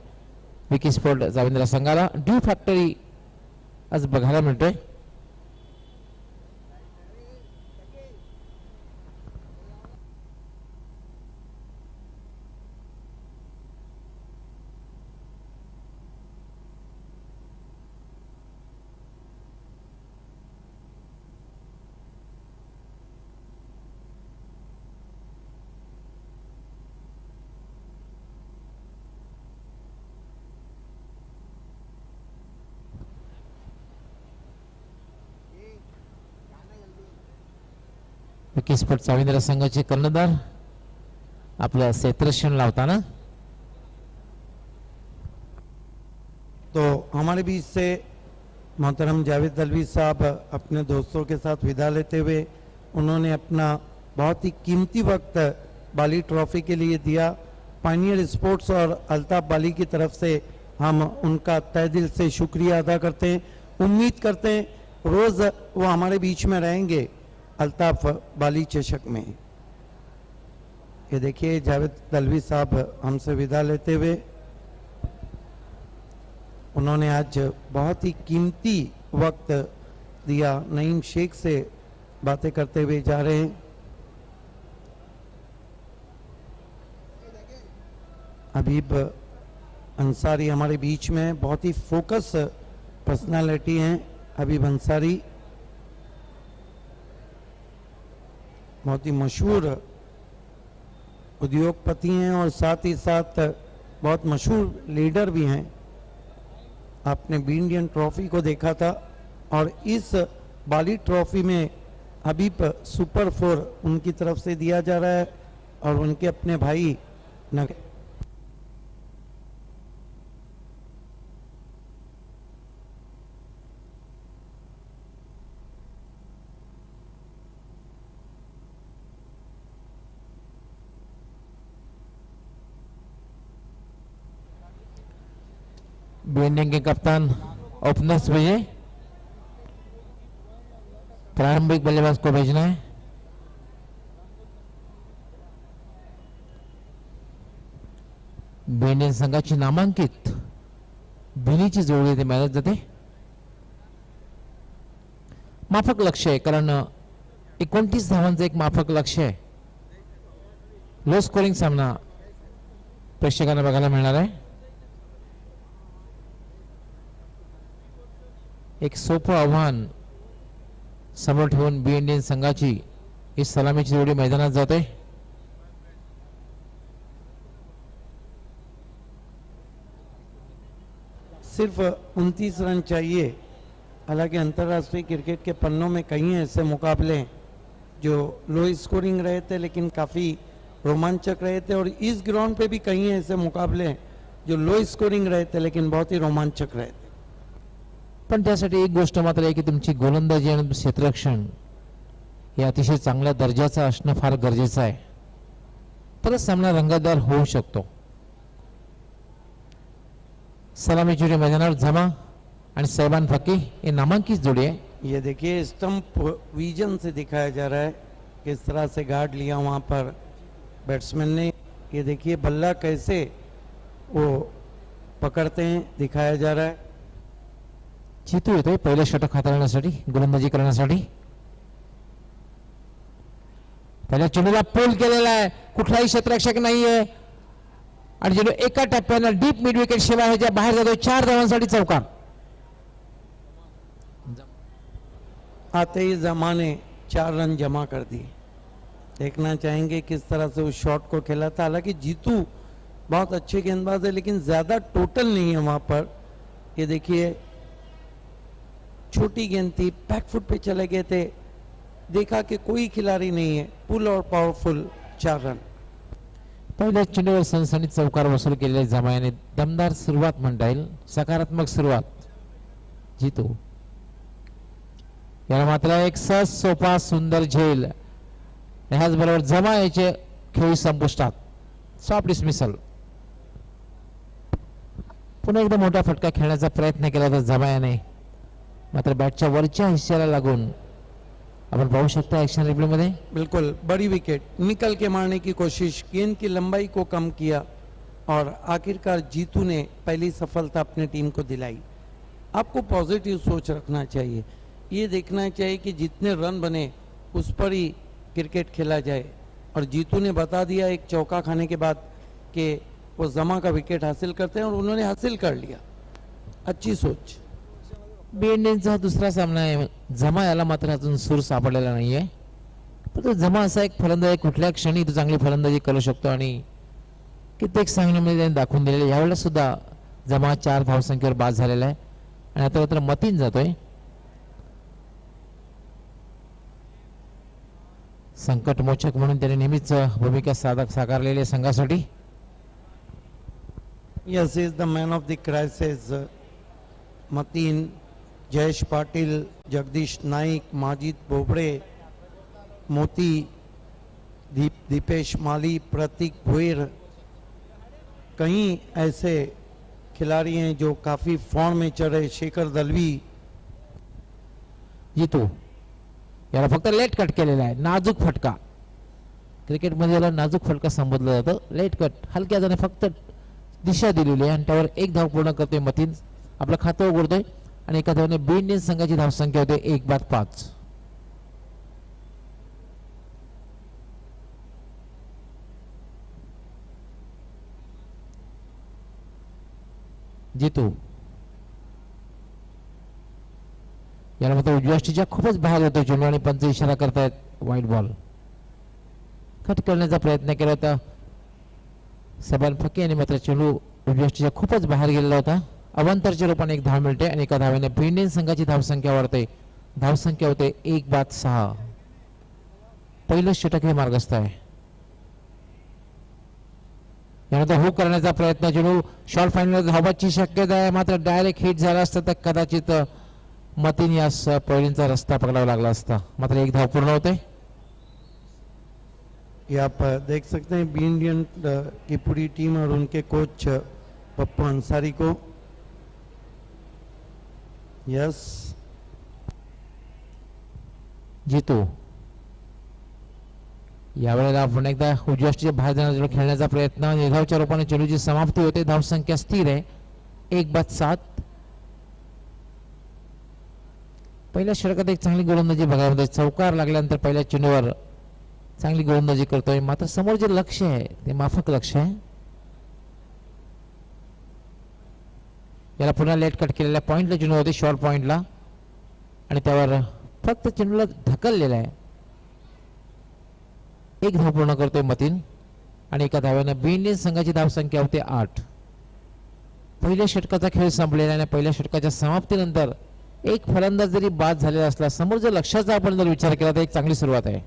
विकी स्पोर्ट चाविंद्रा संघाला. ड्यू फॅक्टरी आज बघायला मिळतोय. विकी स्पोर्ट चाविंद्रा संघाचे कर्णधार आपलं क्षेत्ररक्षण लावताना. तो हमारे बीच से मोहतरम जावेद दलवी साहब अपने दोस्तों के साथ विदा लेते हुए उन्होंने अपना बहुत ही कीमती वक्त बाली ट्रॉफी के लिए दिया. पायनियर स्पोर्ट्स और अल्ताफ बाली की तरफ से हम उनका तहे दिल से शुक्रिया अदा करते हैं. उम्मीद करते हैं रोज वो हमारे बीच में रहेंगे अल्ताफ बाली चषक में. ये देखिए जावेद दलवी साहब हमसे विदा लेते हुए उन्होंने आज बहुत ही कीमती वक्त दिया. नईम शेख से बातें करते हुए जा रहे हैं. हबीब अंसारी हमारे बीच में बहुत ही फोकस पर्सनालिटी हैं. हबीब अंसारी बहुत ही मशहूर उद्योगपति हैं और साथ ही साथ बहुत मशहूर लीडर भी हैं. आपने बी इंडियन ट्रॉफी को देखा था और इस बाली ट्रॉफी में हबीब सुपर 4 उनकी तरफ से दिया जा रहा है और उनके अपने भाई बीएनडी के कप्तान ओपनर्स भेजे. प्रारंभिक बल्लेबाज को भेजना है. बीएनडी संघाची नामांकित बिनीची जोडी ते मैदानात जाते. माफक लक्ष आहे कारण 29 धावांचं एक माफक लक्ष्य आहे. लो स्कोरिंग सामना प्रेक्षकांना बघायला मिळणार आहे. एक सोपं आव्हान समोर ठेवून बी इंडियन संघाची ही सलामीची जोडी मैदानात जाते. सिर्फ 29 रन चाहिए. हालांकि अंतर्राष्ट्रीय क्रिकेट के पन्नों में कई ऐसे मुकाबले हैं जो लो स्कोरिंग रहे थे लेकिन काफ़ी रोमांचक रहे थे, और इस ग्राउंड पे भी कई ऐसे मुकाबले हैं जो लो स्कोरिंग रहे थे लेकिन बहुत ही रोमांचक रहे थे. पण त्यासाठी एक गोष्ट मात्र आहे की तुमची गोलंदाजी आणि क्षेत्ररक्षण हे अतिशय चांगल्या दर्जाचं असणं फार गरजेचं आहे. तरच सामना रंगतदार होऊ शकतो. सलामी जोडी मैदानावर जमा आणि सैबान फकी ये नामांकित जोड़ी है. ये देखिए स्टंप विजन से दिखाया जा रहा है किस तरह से गार्ड लिया वहाँ पर बैट्समैन ने. ये देखिए बल्ला कैसे वो पकड़ते हैं दिखाया जा रहा है. चितू येतोय पहिलं षटक हाताळण्यासाठी गोलंदाजी करण्यासाठी. पहिल्या चेंडूला पोल केलेला आहे, कुठलाही क्षेत्ररक्षक नाहीये आणि चेंडू एका टप्प्यानं डीप मिड विकेट शिवाय ह्याच्या बाहेर जातोय. 4 धावांसाठी चौकार. आते ही जमाने 4 रन जमा कर दिए. देखना चाहेंगे किस तरह से उस शॉट को खेला था. हालांकि जीतू बहुत अच्छे गेंदबाज है लेकिन ज़्यादा टोटल नहीं है वहाँ पर. ये देखिए छोटी गेंद थी, बैकफुट पे चले गए थे, देखा कि कोई खिलाड़ी नहीं है, पुल और पावरफुल 4 रन. पहिल्या चेंडूवर सनसनीत चौकार वसूल केलेले जमायाने दमदार सुरुवात म्हणता येईल, सकारात्मक सुरुवात. जीतू याला मात्र एक सहज सोपा सुंदर झेल. ह्याचबरोबर जमा याचे खेळ संपुष्टात. Soft dismissal. पुन्हा एकदा मोठा फटका खेळण्याचा प्रयत्न केला तर जमायाने मात्र बॅटच्या वरच्या हिस्स्याला लागून अपन पाहू शकता एक्शन रिप्ले मध्ये. बिल्कुल बड़ी विकेट निकल के मारने की कोशिश, गेंद की लंबाई को कम किया और आखिरकार जीतू ने पहली सफलता अपनी टीम को दिलाई. आपको पॉजिटिव सोच रखना चाहिए. ये देखना चाहिए कि जितने रन बने उस पर ही क्रिकेट खेला जाए. और जीतू ने बता दिया एक चौका खाने के बाद कि वो जमा का विकेट हासिल करते हैं और उन्होंने हासिल कर लिया. अच्छी सोच. बी इंडियनचा दुसरा सामना आहे. जमा याला मात्र अजून सूर सापडलेला नाहीये. परंतु जमा असा एक फलंदाज कुठल्या क्षणी तो चांगली फलंदाजी करू शकतो आणि कित्येक सामन्यामध्ये त्याने दाखवून दिलेले. यावेळेला सुद्धा जमा 4 धावसंख्येवर बाद झालेला आहे आणि आता मात्र मतीन जातोय. संकटमोचक म्हणून त्याने नेहमीच भूमिका साकारलेली संघासाठी. Yes, he is the man of the crisis. Mateen, Jayesh Patil, Jagdish Naik, Majid Bobde, मोती, दीपेश माली, प्रतीक भोईर, कई ऐसे खिलाड़ी हैं जो काफ़ी फॉर्म में चल रहे. शेखर दलवी. जीतू याला फक्त लेट कट केलेला आहे. नाजूक फटका. क्रिकेटमध्ये याला नाजूक फटका संबोधलं जातं. लेट कट हलक्या हाताने फक्त दिशा दिलेली आहे आणि त्यावर एक धाव पूर्ण करतोय मतीन. आपलं खातं उघडतोय आणि एका धावाने बी इंडियन संघाची धावसंख्या होते 1/5. जीतू याला मात्र उजव्या यष्टीच्या खूपच बाहेर होतो चेंडू आणि पंच इशारा करतायत वाईट बॉल. कट करण्याचा प्रयत्न केला होता सैबान फकी आणि मात्र चेंडू उजव्या यष्टीच्या खूपच बाहेर गेलेला होता. अवांतरच्या रूपाने एक धाव मिळते आणि एका धावेने बी इंडियन संघाची धावसंख्या वाढते. धावसंख्या होते 1/6. पहिलं षटक हे मार्गस्थ आहे. यानंतर हुक करण्याचा प्रयत्न. चेंडू शॉर्ट फाईनल धावाची शक्यता आहे मात्र डायरेक्ट हिट झाला असता तर कदाचित मतीन यास पहिलींचा रस्ता पकडावा लागला असता. मात्र एक धाव पूर्ण होते. ये आप देख सकते हैं बी इंडियन की पूरी टीम और उनके कोच पप्पू अंसारी को. यस जीतू यावेळेला पुन्हा एकदा उजव्या यष्टीच्या बाहेर जाण्याचा खेळण्याचा प्रयत्न. निर्धावच्या रूपाने चेंडूची समाप्ती होते. धावसंख्या स्थिर आहे 1/7. पहिल्या षटकात एक चांगली गोलंदाजी बघायला मिळते. चौकार लागल्यानंतर पहिल्या चेंडूवर चांगली गोलंदाजी करतोय. मात्र समोर जे लक्ष आहे ते माफक लक्ष आहे. याला पुन्हा लेट कट केलेल्या पॉइंटला चेंडू होते, शॉर्ट पॉइंटला, आणि त्यावर फक्त चेंडूला ढकललेला आहे. एक धाव पूर्ण करतोय मतीन आणि एका धाव्यानं बी इंडियन्स संघाची धावसंख्या होते 8. पहिल्या षटकाचा खेळ संपलेला आणि पहिल्या षटकाच्या समाप्तीनंतर एक फलंदाज जरी बाद झालेला असला, समोर जर लक्ष्याचा आपण जर विचार केला तर एक चांगली सुरुवात आहे.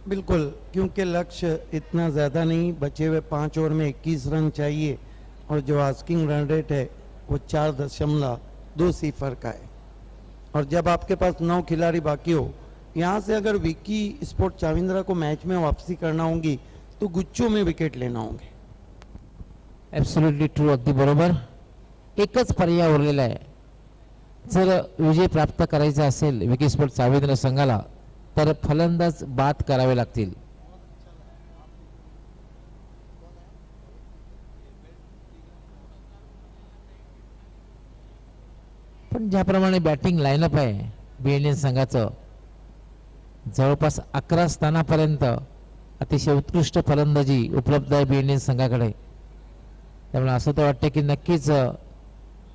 बिल्कुल, क्योंकि लक्ष्य इतना ज़्यादा नहीं, बचे हुए 5 ओवर में 21 रन चाहिए और जो आस्किंग रन रेट है वो 4.2 का है. और जब आपके पास 9 खिलाड़ी बाकी हो, यहाँ से अगर विकी स्पोर्ट चाविंद्रा को मैच में वापसी करना होगी तो गुच्छों में विकेट लेना होंगे. ॲब्सोल्युटली ट्रू, अगदी बरोबर. एकच पर्याय उरलेला आहे. जर विजय प्राप्त करायचा असेल विकी स्पोर्ट चाविंद्रा संघाला तर फलंदाज बाद करावे लागतील. पण ज्याप्रमाणे बॅटिंग लाईनअप आहे बी इंडियन्स संघाचं, जवळपास 11 स्थानापर्यंत अतिशय उत्कृष्ट फलंदाजी उपलब्ध आहे बी इंडियन्स संघाकडे. त्यामुळे असं तर वाटतं की नक्कीच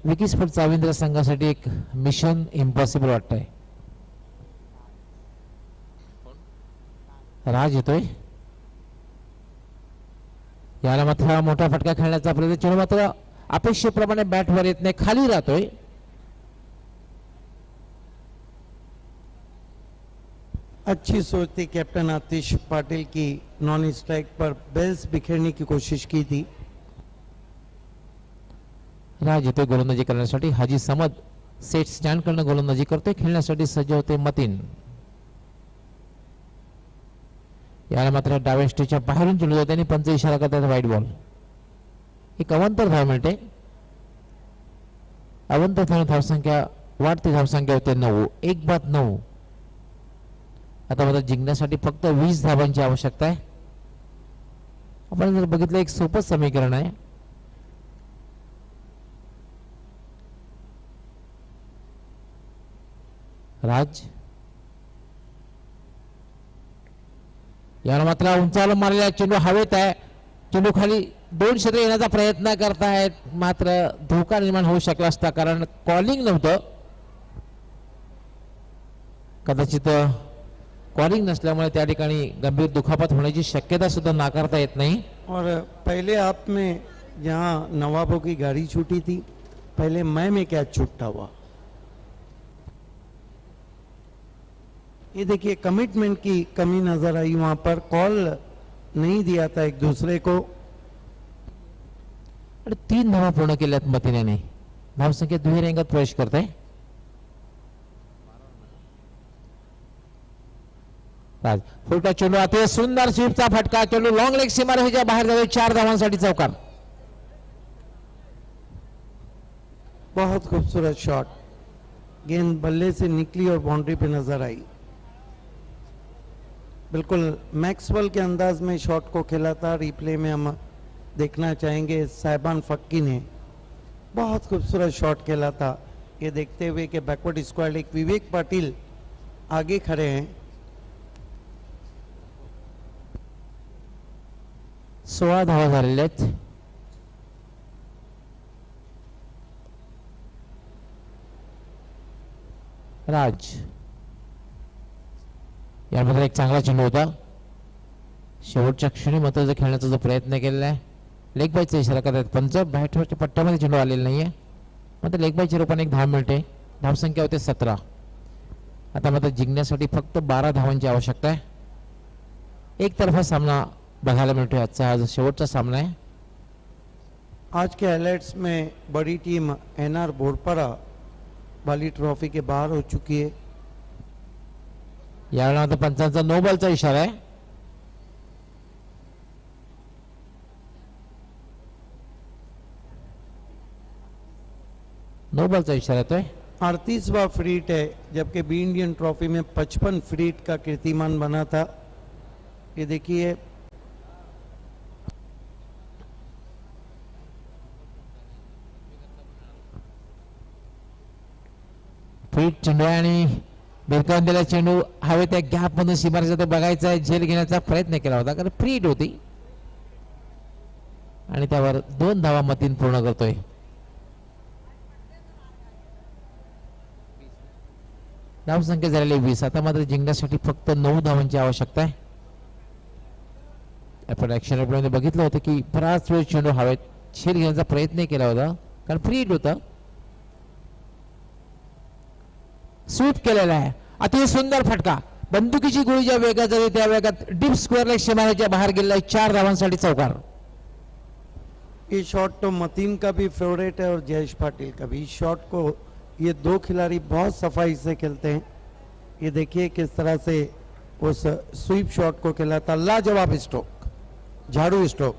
विकी स्पोर्ट चाविंद्रा संघासाठी एक मिशन इम्पॉसिबल वाटतंय. राज येतोय. याला मात्र मोठा फटका खेळण्याचा प्रयत्न, चेंडू मात्र अपेक्षेप्रमाणे बॅटवर येत नाही, खाली राहतोय. अच्छी सोच थी कैप्टन आतिश पाटिल की, नॉन स्ट्राइक पर बेल्स बिखेरने की कोशिश की थी. राज येतोय गोलंदाजी करण्यासाठी. हाजी समद सेट स्टँड करणं गोलंदाजी करतोय. खेळण्यासाठी सज्ज होते मतीन. याला मात्र डाव्या स्टेजच्या बाहेरून चेंडू जाते आणि पंच इशारा करतात वाईट बॉल. एक अवंतर धाव मिळते. अवंतर धावसंख्या वाढती, धावसंख्या होते 9. 1-9. आता मात्र जिंकण्यासाठी फक्त 20 धावांची आवश्यकता आहे. आपण जर बघितलं एक सोपं समीकरण आहे. राज याला मात्र उंचावला मारलेला चेंडू हवेत आहे. चेंडू खाली 2 क्षेत्र येण्याचा प्रयत्न करतायत, मात्र धोका निर्माण होऊ शकला असता कारण कॉलिंग नव्हतं. कदाचित कॉलिंग नसल्यामुळे त्या ठिकाणी गंभीर दुखापत होण्याची शक्यता सुद्धा नाकारता येत नाही. और पहले हाफ में जहाँ नवाबों की गाड़ी छूटी थी, पहले मैं में कैच छूटता हुआ. ये देखिए कमिटमेंट की कमी नजर आई वहां पर. कॉल नहीं दिया था एक दूसरे को. आणि 3 धावा पूर्ण केल्यात मतीने. धावसंख्या दुहेरी अंकात प्रवेश करते. राज फुलटा चेंडू अतिशय सुंदर स्वीपचा फटका. चेंडू लॉंग लेग सीमारेषेच्या बाहेर जातो. 4 धावांसाठी चौकार. बहुत खूबसूरत शॉट. गेंद बल्ले से निकली और बाउंड्री पे नजर आई. बिल्कुल मैक्सवेल के अंदाज में शॉट को खेला था. रिप्ले में हम देखना चाहेंगे. साहिबान फक्की ने बहुत खूबसूरत शॉट खेला था. ये देखते हुए कि बैकवर्ड स्क्वाड एक विवेक पाटिल आगे खड़े हैं. 16 धावा झालेल्या आहेत. राज यामध्ये एक चांगला चेंडू होता. शेवटच्या क्षणी मात्र खेळण्याचा जो प्रयत्न केलेला आहे, लेग बायचा इशारा करतात पंच. बॅटवरच्या पट्ट्यामध्ये चेंडू आलेला नाहीये, मात्र लेग बायच्या रूपाने एक धाव मिळते. धावसंख्या होते 17. आता मात्र जिंकण्यासाठी फक्त 12 धावांची आवश्यकता आहे. एक तरफा सामना बघायला मिळतोय. आजचा आज शेवटचा सामना आहे. आज के हाइलाइट्स में बड़ी टीम एनआर बोरपरा बाली ट्रॉफी के बाहर हो चुकी है. यावेळेला आता पंचांचा नो बॉलचा इशारा आहे. नो बॉलचा इशारा येतोय. 38वां फ्रीट है, जबकि बी इंडियन ट्रॉफी में 55 फ्रीट का कीर्तिमान बना था. ये देखिए हिट चेंडू आहे आणि भिरकावून दिला चेंडू हवे त्या गॅप मधून सीमारेषा तो बघायचा आहे, झेल घेण्याचा प्रयत्न केला होता कारण फ्री हिट होती आणि त्यावर 2 धावा मतीन पूर्ण करतोय. धावसंख्या झालेली 20. आता मात्र जिंकण्यासाठी फक्त 9 धावांची आवश्यकता आहे. आपण ऍक्शन रिप्लेमध्ये बघितलं होतं की बराच वेळ चेंडू हवेत झेल घेण्याचा प्रयत्न केला होता कारण फ्री हिट होता. स्वीप केलेला आहे, अतिशय सुंदर फटका, बंदुकीची गोळी ज्या वेगात जाते त्या वेगात डीप स्क्वेअर लेग सीमारेषेच्या बाहेर गेलेला 4 धावांसाठी चौकार. ये शॉट तो मतीन का भी फेवरेट है और जयेश पाटिल का भी. इस शॉट को ये 2 खिलाड़ी बहुत सफाई से खेलते हैं. ये देखिए किस तरह से उस स्वीप शॉट को खेला था. लाजवाब स्ट्रोक, झाड़ू स्ट्रोक.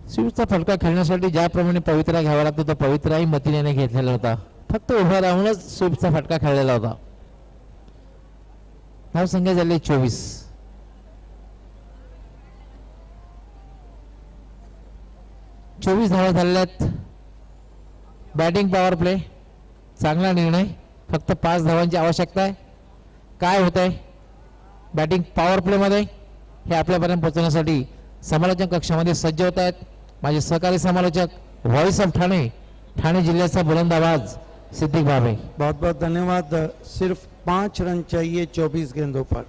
स्वीपचा फटका खेळण्यासाठी ज्याप्रमाणे पवित्रा घ्यावा लागतो तो पवित्राही मतीने घेतलेला होता. फक्त उभा राहूनच स्वीपचा फटका खेळलेला होता. धावसंख्या झाली 24. 24 धावा झाल्यात. बॅटिंग पॉवर प्ले चांगला निर्णय, फक्त 5 धावांची आवश्यकता आहे. काय होत आहे बॅटिंग पॉवर प्ले मध्ये हे आपल्यापर्यंत पोहोचण्यासाठी समालोचक कक्षामध्ये सज्ज होत आहेत माझे सहकारी समालोचक व्हॉइस ऑफ ठाणे, ठाणे जिल्ह्याचा बुलंद आवाज सिद्दीक भावे. बहुत बहुत धन्यवाद. सिर्फ 5 रन चाहिए 24 गेंदों पर.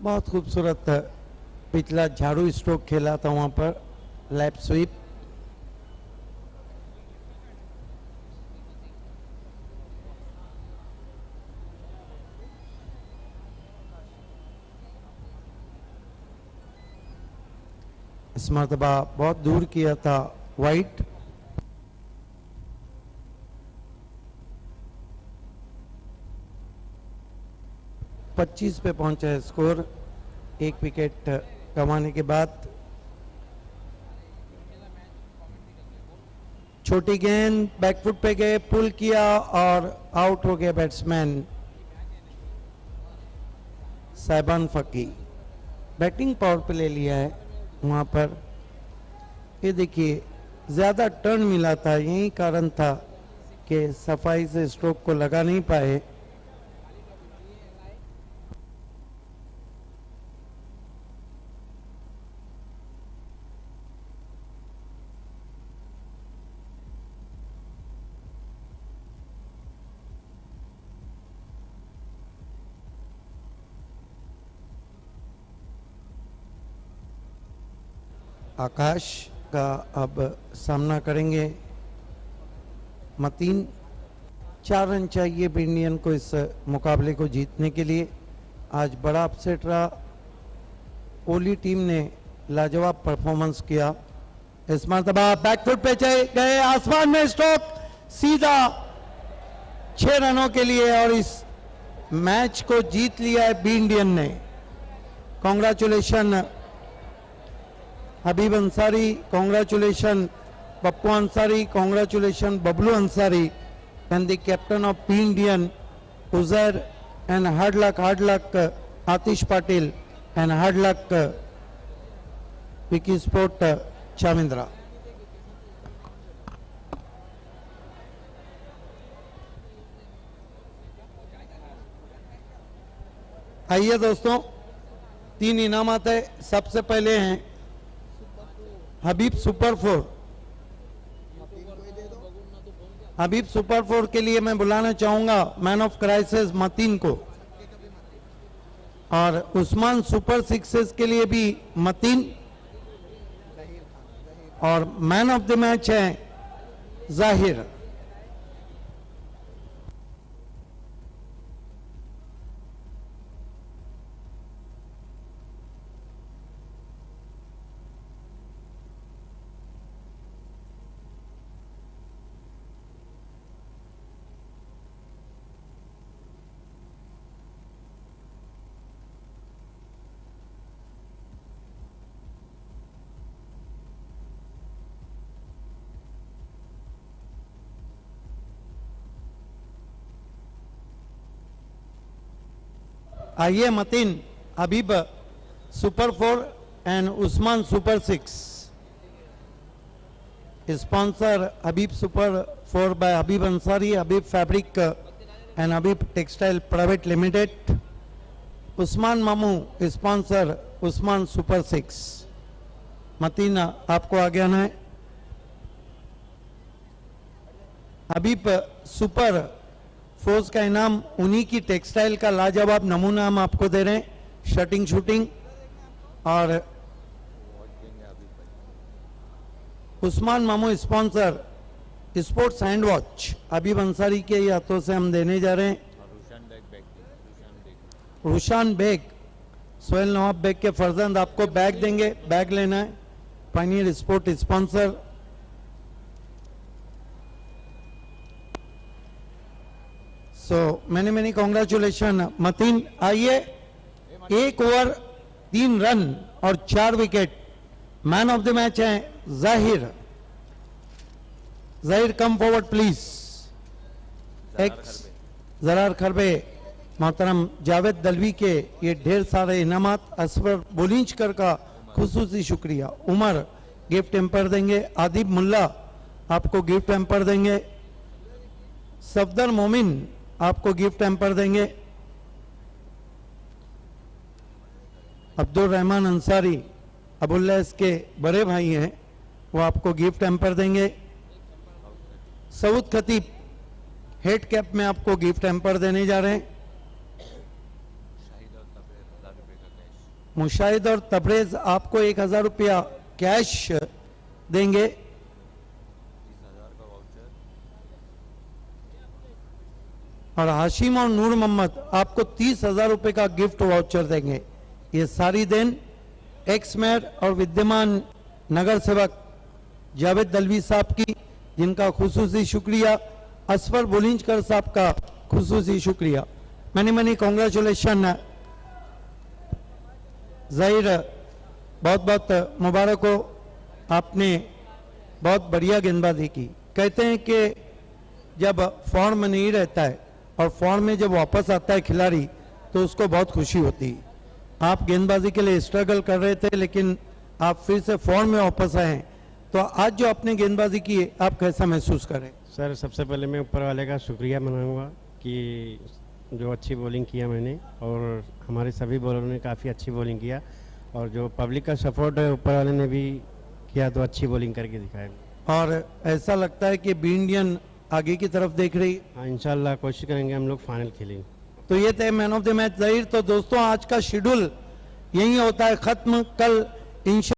बहुत खूबसूरत पिछला झाड़ू स्ट्रोक खेला था वहां पर, लैप स्वीप. इस मरतबा बहुत दूर किया था वाइट. पच्चीस पे पहुंचा है स्कोर 1 विकेट गंवाने के बाद. छोटी गेंद बैकफुट पे गए, पुल किया और आउट हो गया बैट्समैन साइबान फकी. बैटिंग पावर पे ले लिया है वहां पर. ये देखिए ज्यादा टर्न मिला था, यही कारण था कि सफाई से स्ट्रोक को लगा नहीं पाए. आकाश का अब सामना करेंगे मतीन. 4 रन चाहिए इंडियन को इस मुकाबले को जीतने के लिए. आज बड़ा अपसेट रहा. ओली टीम ने लाजवाब परफॉर्मेंस किया. इस मरतबा बैकफुट पे गए, आसमान में स्ट्रोक सीधा 6 रनों के लिए और इस मैच को जीत लिया है बी इंडियन ने. Congratulation Habib Ansari, congratulation Pappu Ansari, congratulations Bablu Ansari and the captain of P Indian Uzair, and hard luck Atish Patil, and hard luck Wiki Sport Chamindra. आइए दोस्तों, 3 इनामात है. सबसे पहले हैं हबीब सुपर 4. हबीब सुपर 4 के लिए मैं बुलाना चाहूंगा मैन ऑफ क्राइसिस मतीन को, और उस्मान सुपर 6 के लिए भी मतीन, और मैन ऑफ द मैच है जाहिर. आइए मतीन, हबीब super 4 and Usman Super 6. Sponsor Habib Super 4 by Habib Ansari, Habib Fabric and Habib Textile Private Limited. Usman Mamu sponsor Usman Super 6. Mateen आपको आगे आना है. हबीब सुपर फोर्स का इनाम उन्हीं की टेक्सटाइल का लाजवाब नमूना हम आपको दे रहे हैं. शर्टिंग शूटिंग और उस्मान मामू sponsor sports hand watch Habib Ansari के हाथों से हम देने जा रहे हैं. रुशान बेग सोहेल नवाब बेग के फर्जंद आपको बैग देंगे. बैग लेना है. Pioneer sport sponsor. So many congratulation. Mateen आइए. 1 ओवर 3 रन और 4 wicket. Man of the match है Zahir. Zahir come forward please. Ex Zarar Kharbe मोहतरम जावेद दलवी के ये ढेर सारे इनामात. असफर बोलिंचकर का खुसूसी शुक्रिया. उमर गिफ्ट एम्पर देंगे. आदिब मुल्ला आपको गिफ्ट एम्पर देंगे. सफदर मोमिन आपको गिफ्ट एम्पर देंगे. अब्दुल रहमान अंसारी अबुल्लास के बड़े भाई हैं, वो आपको गिफ्ट एम्पर देंगे. सऊद खतीब हेड कैप में आपको गिफ्ट एम्पर देने जा रहे हैं. मुशाहिद और तबरेज आपको 1000 रुपया कैश देंगे. और हाशिम और नूर मोहम्मद आपको 30,000 रुपए का गिफ्ट वाउचर देंगे. ये सारी देन एक्स मेयर और विद्यमान नगर सेवक जावेद दलवी साहब की, जिनका खुसूसी शुक्रिया. असफर बुलिंजकर साहब का खुसूसी शुक्रिया. Many congratulation. जाहिर बहुत बहुत मुबारक हो. आपने बहुत बढ़िया गेंदबाजी की. कहते हैं कि जब फॉर्म में नहीं रहता है और फॉर्म में जब वापस आता है खिलाड़ी तो उसको बहुत खुशी होती है. आप गेंदबाजी के लिए स्ट्रगल कर रहे थे लेकिन आप फिर से फॉर्म में वापस आए हैं. तो आज जो आपने गेंदबाजी की है आप कैसा महसूस करें? सर सबसे पहले मैं ऊपर वाले का शुक्रिया मनाऊंगा कि जो अच्छी बॉलिंग किया मैंने, और हमारे सभी बॉलरों ने काफ़ी अच्छी बॉलिंग किया, और जो पब्लिक का सपोर्ट है ऊपर वाले ने भी किया तो अच्छी बॉलिंग करके दिखाया. और ऐसा लगता है कि बी इंडियन आगे की तरफ देख रही. हाँ इंशाल्लाह कोशिश करेंगे हम लोग फाइनल खेलेंगे. तो ये थे मैन ऑफ द मैच जाहिर. तो दोस्तों आज का शेड्यूल यही होता है खत्म. कल इंशा